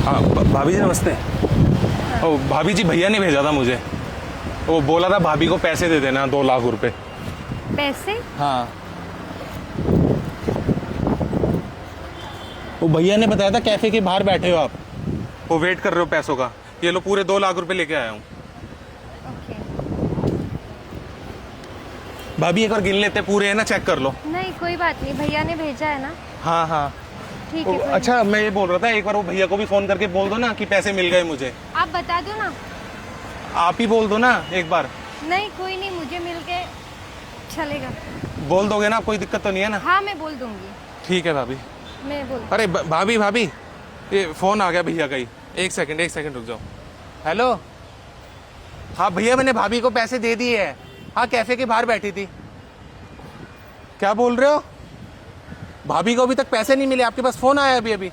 हाँ भाभी जी नमस्ते। ओ भाभी जी भैया ने भेजा था मुझे, वो बोला था भाभी को पैसे दे देना 2 लाख रुपए। पैसे? हाँ वो भैया ने बताया था कैफे के बाहर बैठे हो आप, वो वेट कर रहे हो पैसों का। ये लो पूरे 2 लाख रुपए लेके आया हूँ। ओके। भाभी एक बार गिन लेते पूरे है ना, चेक कर लो। नहीं कोई बात नहीं, भैया ने भेजा है ना। हाँ हाँ ठीक है। अच्छा मैं ये बोल रहा था, एक बार वो भैया को भी फोन करके बोल दो ना कि पैसे मिल गए मुझे। आप बता दो ना। आप ही बोल दो ना एक बार। नहीं कोई नहीं, मुझे मिल के चलेगा। बोल दोगे ना, कोई दिक्कत तो नहीं है ना? हाँ मैं बोल दूंगी। ठीक है भाभी। मैं बोल। अरे भाभी भाभी ये फोन आ गया भैया का ही। एक सेकंड रुक जाओ। हेलो हाँ भैया मैंने भाभी को पैसे दे दिए है। हाँ कैफे के बाहर बैठी थी। क्या बोल रहे हो? भाभी को अभी तक पैसे नहीं मिले? आपके पास फोन आया अभी अभी?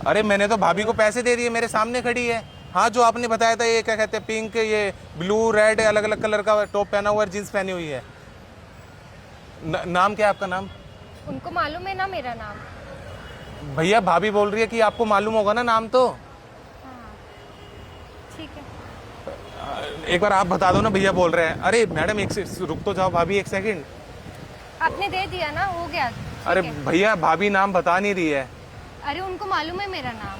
अरे मैंने तो भाभी को पैसे दे दिए, मेरे सामने खड़ी है। हाँ जो आपने बताया था, ये क्या कहते हैं, पिंक, ये ब्लू रेड अलग अलग कलर का टॉप पहना हुआ है, जींस पहनी हुई है। नाम क्या है आपका? नाम उनको मालूम है ना मेरा नाम। भैया भाभी बोल रही है कि आपको मालूम होगा ना नाम तो। हाँ ठीक है। एक बार आप बता दो ना, भैया बोल रहे हैं। अरे मैडम एक से रुक तो जाओ भाभी, एक सेकंड। आपने दे दिया ना, हो गया। अरे ठीक है। भैया भाभी नाम बता नहीं रही है। अरे उनको मालूम है मेरा नाम।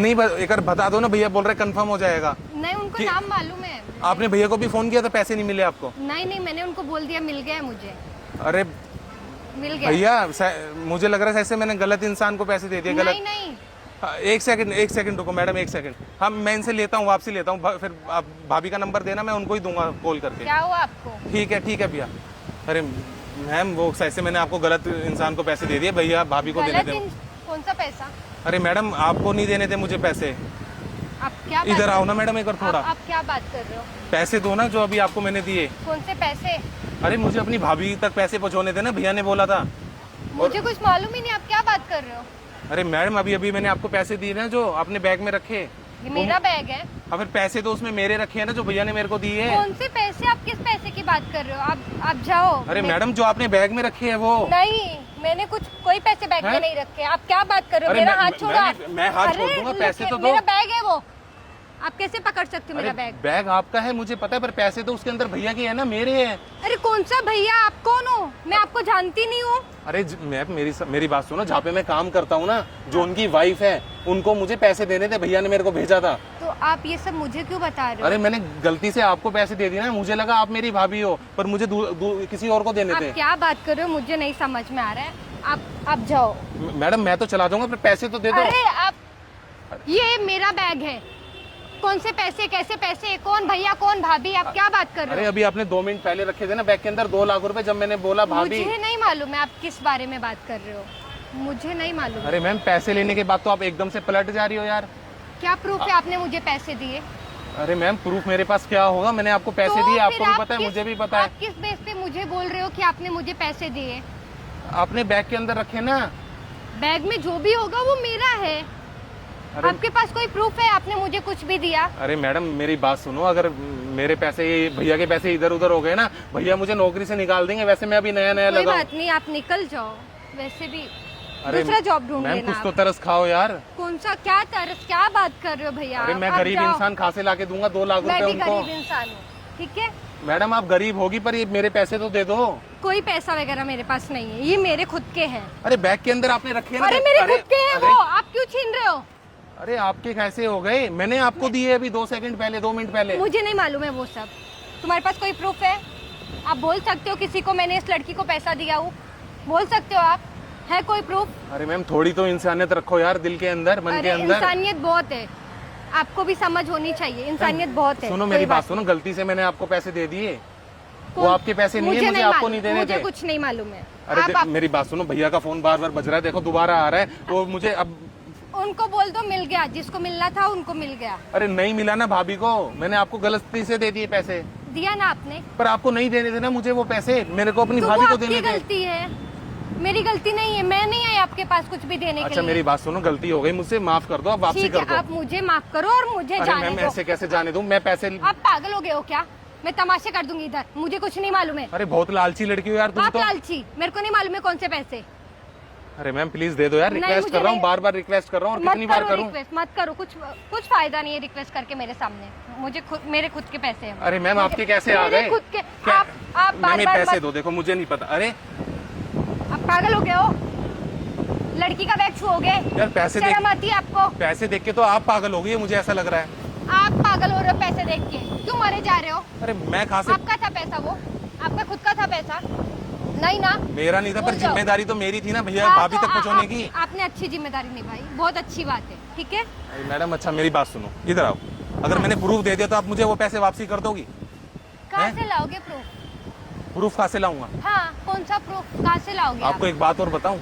एक बार बता दो ना, भैया बोल रहे कंफर्म हो जाएगा। नहीं उनको कि- नाम मालूम है। आपने भैया को भी फोन किया था, पैसे नहीं मिले आपको? नहीं नहीं, मैंने उनको बोल दिया मिल गया है मुझे। अरे मिल गया। भैया मुझे लग रहा है जैसे मैंने गलत इंसान को पैसे दे दिए। गलत? नहीं नहीं। हाँ, एक सेकंड रुको मैडम, एक सेकंड। हाँ मैं इनसे लेता हूँ, वापसी लेता हूँ। फिर आप भाभी का नंबर देना, मैं उनको ही दूंगा कॉल करके। क्या हुआ आपको? ठीक है भैया। अरे मैम वो ऐसे मैंने आपको गलत इंसान को पैसे दे दिए। भैया भाभी को देने थे। कौन सा पैसा? अरे मैडम आपको नहीं देने थे मुझे पैसे। आप क्या बात इधर कर- आओ ना मैडम एक बार थोड़ा। आप क्या बात कर रहे हो? पैसे दो ना जो अभी आपको मैंने दिए। कौन से पैसे? अरे मुझे अपनी भाभी तक पैसे पहुंचाने थे ना, भैया ने बोला था। मुझे कुछ मालूम ही नहीं, आप क्या बात कर रहे हो? अरे मैडम अभी अभी मैंने आपको पैसे दिए ना जो आपने बैग में रखे। ये मेरा बैग है। हाँ फिर पैसे तो उसमें मेरे रखे हैं ना, जो भैया ने मेरे को दिए हैं। कौन से पैसे? आप किस पैसे की बात कर रहे हो? आप जाओ। अरे मैडम जो आपने बैग में रखे हैं वो। नहीं मैंने कोई पैसे बैग में हैं? नहीं रखे। आप क्या बात कर रहे हो? अरे मेरा मैं- हाथ छोड़ो आप। मैं हाथ छोड़ अरे दूंगा, पैसे तो दो। मेरा बैग है वो, आप कैसे पकड़ सकते हो मेरा अरे बैग? बैग आपका है मुझे पता है, पर पैसे तो उसके अंदर भैया की है ना, मेरे हैं। अरे कौन सा भैया? आप कौन हो? मैं आपको जानती नहीं हूँ। अरे मैं मेरी बात सुनो, जहाँ पे मैं काम करता हूँ ना, जो उनकी वाइफ है, उनको मुझे पैसे देने थे, भैया ने मेरे को भेजा था। तो आप ये सब मुझे क्यों बता रहे हो? अरे मैंने गलती से आपको पैसे दे दिए ना, मुझे लगा आप मेरी भाभी हो, पर मुझे किसी और को देने आप थे। क्या बात कर रहे हो? मुझे नहीं समझ में आ रहा है। आप जाओ। मैडम मैं तो चला जाऊंगा, पर पैसे तो दे दो। अरे आप, ये मेरा बैग है। कौन से पैसे? कैसे पैसे? कौन भैया कौन भाभी? आप क्या बात कर रहे अरे हो? अभी आपने 2 मिनट पहले रखे थे ना बैग के अंदर 2 लाख रुपए, जब मैंने बोला भाभी। मुझे नहीं मालूम है आप किस बारे में बात कर रहे हो, मुझे नहीं मालूम। अरे मैम पैसे लेने के बाद तो आप एकदम से पलट जा रही हो यार। क्या प्रूफ है आपने मुझे पैसे दिए? अरे मैम प्रूफ मेरे पास क्या होगा, मैंने आपको पैसे तो दिए, फिर आपको भी आप पता है, किस- मुझे भी पता है। आप किस बेस पे मुझे बोल रहे हो कि आपने मुझे पैसे दिए? आपने बैग के अंदर रखे ना। बैग में जो भी होगा वो मेरा है। अरे आपके पास कोई प्रूफ है आपने मुझे कुछ भी दिया? अरे मैडम मेरी बात सुनो, अगर मेरे पैसे भैया के पैसे इधर उधर हो गए ना, भैया मुझे नौकरी से निकाल देंगे। वैसे मैं अभी नया कोई लगा। बात नहीं, आप निकल जाओ। वैसे भी अरे दूसरा जॉब ढूंढ मैम लेना कुछ तो आप। तरस खाओ यार। कौन सा क्या तरस? क्या बात कर रहे हो भैया? अरे मैं आप गरीब जाओ। इंसान कहाँ से लाके दूंगा 2 लाख मैं रुपए भी उनको? गरीब इंसान हूँ, ठीक है। मैडम आप गरीब होगी, पर ये मेरे पैसे तो दे दो। कोई पैसा वगैरह मेरे पास नहीं है, ये मेरे खुद के हैं। अरे बैग के अंदर आपने रखे हैं ना। अरे मेरे खुद के हैं वो, आप क्यों छीन रहे हो? अरे आपके कैसे हो गए? मैंने आपको दिए अभी 2 सेकंड पहले, 2 मिनट पहले। मुझे नहीं मालूम है वो सब। तुम्हारे पास कोई प्रूफ है? आप बोल सकते हो किसी को मैंने इस लड़की को पैसा दिया हूँ, बोल सकते हो आप? है कोई प्रूफ? अरे मैम थोड़ी तो इंसानियत रखो यार दिल के अंदर, मन के अरे अंदर। इंसानियत बहुत है, आपको भी समझ होनी चाहिए, इंसानियत बहुत है। सुनो कोई मेरी बात नहीं। सुनो, गलती से मैंने आपको पैसे दे दिए, वो कौन- आपके पैसे नहीं है, मुझे आपको मालूम, नहीं देने मुझे थे। कुछ नहीं मालूम है। अरे आप मेरी बात सुनो, भैया का फोन बार बार बज रहा है, देखो दोबारा आ रहा है, वो मुझे अब। उनको बोल दो मिल गया, जिसको मिलना था उनको मिल गया। अरे नहीं मिला ना भाभी को, मैंने आपको गलती से दे दिए पैसे। दिया ना आपने? पर आपको नहीं देने थे ना मुझे वो पैसे, मेरे को अपनी तो भाभी वो को आपकी देने थे। गलती है, मेरी गलती नहीं है। मैं नहीं आई आपके पास कुछ भी देने के अच्छा लिए। मेरी बात सुनो, गलती हो गई मुझसे, माफ कर दो, अब वापसी ठीक कर है, दो। आप मुझे माफ करो और मुझे अरे जाने मैम दो। ऐसे कैसे जाने दूं मैं पैसे? आप पागल हो गए हो क्या? मैं तमाशे कर दूंगी इधर, मुझे कुछ नहीं मालूम है। अरे बहुत लालची लड़की हो यार तुम आप तो। लालची? मेरे को नहीं मालूम है कौन से पैसे। अरे मैम प्लीज दे दो यार, नहीं, रिक्वेस्ट मुझे कर रहा हूँ, नहीं- बार बार रिक्वेस्ट कर रहा हूँ और मत कितनी बार करो करूँ? रिक्वेस्ट, मत करो, कुछ फायदा नहीं है रिक्वेस्ट करके मेरे सामने। मुझे मेरे खुद के पैसे हैं। अरे मैम आपके कैसे आ मेरे गए? खुद के। क्या? आप बार मैम बार पैसे दो, देखो मुझे नहीं पता। अरे आप पागल हो गए हो? लड़की का बैग छुओगे? यार पैसे देख, शर्म आती है आपको? पैसे देख के तो आप पागल हो गई, मुझे ऐसा लग रहा है। आप पागल हो रहे हो पैसे देख के? क्यों मरे जा रहे हो? अरे मैं कहाँ से, आपका था पैसा वो? आपका खुद का था पैसा? नहीं ना? मेरा नहीं था, पर भूल जाओ। जिम्मेदारी तो मेरी थी ना भैया, हाँ, भाभी तो तक पहुँचाने की। आपने अच्छी जिम्मेदारी निभाई, बहुत अच्छी बात है, ठीक है? अरे मैडम अच्छा मेरी बात सुनो, इधर आओ। अगर मैंने प्रूफ दे दिया तो आप मुझे वो पैसे वापसी कर दोगी? कहाँ हैं? से लाओगे प्रूफ? प्रूफ कहाँ से लाऊंगा? हाँ, कौन सा प्रूफ? कहाँ से लाओगे आप? आपको एक बात और बताऊं,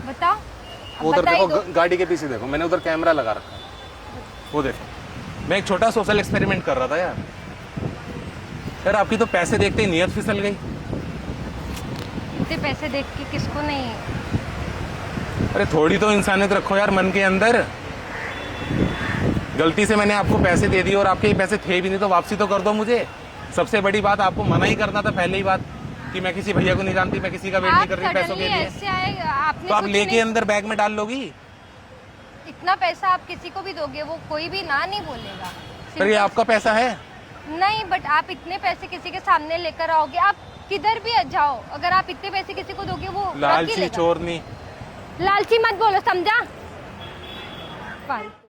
बताओ। अब वो उधर बता ही देखो दो। गाड़ी के पीछे देखो, मैंने उधर कैमरा लगा रखा है, वो देखो। मैं एक छोटा सोशल एक्सपेरिमेंट कर रहा था यार। यार आपकी तो पैसे देखते ही नीयत फिसल गई। इतने पैसे देख के किसको नहीं? अरे थोड़ी तो इंसानियत रखो यार मन के अंदर। गलती से मैंने आपको पैसे दे दिए और आपके ये पैसे थे भी नहीं, तो वापसी तो कर दो मुझे। सबसे बड़ी बात, आपको मना ही करना था पहले ही बात कि मैं किसी भैया को नहीं जानती, मैं किसी का वेट नहीं कर रही पैसों के suddenly लिए। ऐसे आए, आपने तो आप कुछ लेके नहीं- अंदर बैग में डाल लोगी? इतना पैसा आप किसी को भी दोगे, वो कोई भी ना नहीं बोलेगा। फिर ये आपका पैसा है? नहीं, बट आप इतने पैसे किसी के सामने लेकर आओगे, आप किधर भी जाओ, अगर आप इतने पैसे किसी को दोगे वो रख ही लालची लेगा। चोरनी। लालची मत बोलो, समझा? फालतू।